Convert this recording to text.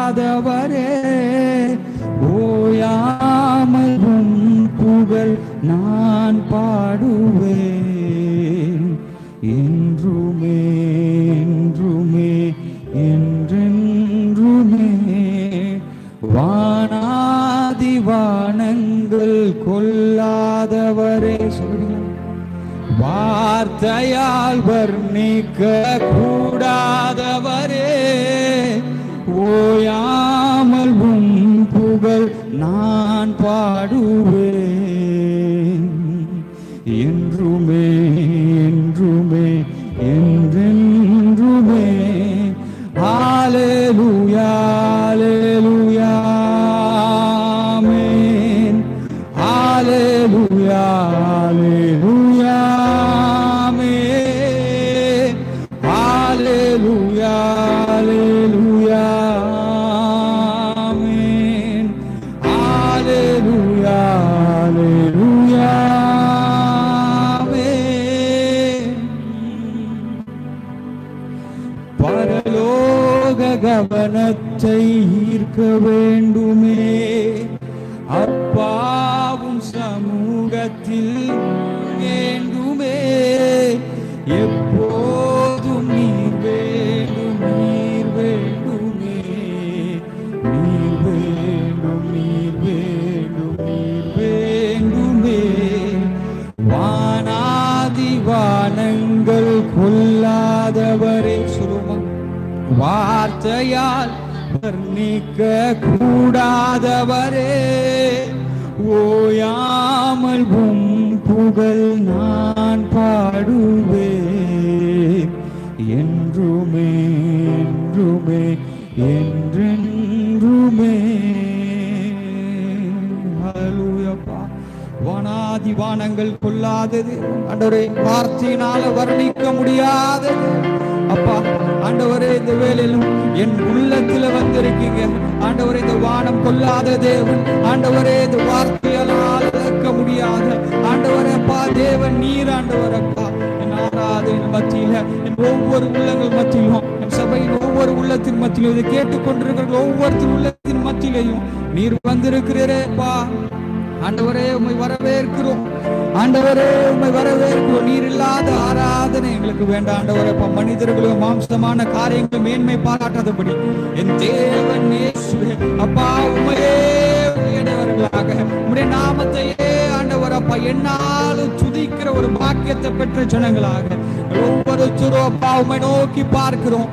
கொள்ளாதவரே, ஓயாமல் உம் புகழ் நான் பாடுவேன். என்றுமே என்றுமே என்றென்றுமே வானாதி வானங்கள் கொள்ளாதவரே, சொல்லுங்க, வார்த்தையால் வர்ணிக்க கூடாதவரே, ஓயாமல் உம் புகழ் நான் பாடுவேன். என்றுமே என்றுமே என்றென்றுமே. ஹல்லேலூயா ஹல்லேலூயா ஆமென். ஹல்லேலூயா ஹல்லேலூயா ஆமென். ஹல்லேலூயா ஹல்லேலூயா ஆமென். ஹல்லேலூயா ஹல்லேலூயா ஆமென். பரலோக கவனத்தை ஈர்க்க வேண்டுமே, அப்பாவும் சமூகத்தில் வேண்டுமே. எப்போதும் நீர் வேண்டும், நீர் வேண்டுமே, நீர் வேண்டும், நீர் வேண்டும், நீர் வேண்டுமே. வானாதி வானங்கள் கொள்ளாதவரே, சொல்லுமா, வார்த்தையால் வர்ணிக்க கூடாதவரே, ஓயாமல் உம் புகழ் நான் பாடுவேன். என்றுமே என்றுமே என்றென்றுமே. ஹல்லேலூயா. வானாதி வானங்கள் கொள்ளாதது ஆண்டவரே, வார்த்தையினால வர்ணிக்க முடியாதது அப்பா. ஆண்டவரே, இந்த வேளையிலும் என் உள்ளத்துல வந்திருக்கீங்க ஆண்டவரே. இந்த வானம் கொள்ளாத தேவன் ஆண்டவரே, இந்த வார்த்தையால் அளக்க முடியாத ஆண்டவரே அப்பா தேவன் நீர் ஆண்டவரப்பா. என் ஆராதனை மத்தியில, என் ஒவ்வொரு உள்ளங்கள் மத்தியிலும், என் சபையின் ஒவ்வொரு உள்ளத்தின் மத்தியிலும், இதை கேட்டுக்கொண்டிருக்கிற ஒவ்வொருத்தர் உள்ளத்தின் மத்தியிலையும் நீர் வந்திருக்கிறேப்பா. ஆண்டவரே, உம்மை வரவேற்கிறோம். ஆண்டவரே, உம்மை வரவேற்கிறோம். நீர் இல்லாத ஆராதனை எங்களுக்கு வேண்டாம் ஆண்டவரே. மனிதர்களும் மாம்சமான காரியங்கள் மேன்மை பாராட்டாதபடி என் தேவன் இயேசுவே அப்பா, உம்மையே உடையவர்களாக உம்முடைய நாமத்தையே ஆண்டவர் அப்பா என்னாலும் துதிக்கிற ஒரு பாக்கியத்தை பெற்ற ஜனங்களாக ஒவ்வொருத்தரும் அப்பா உம்மை நோக்கி பார்க்கிறோம்.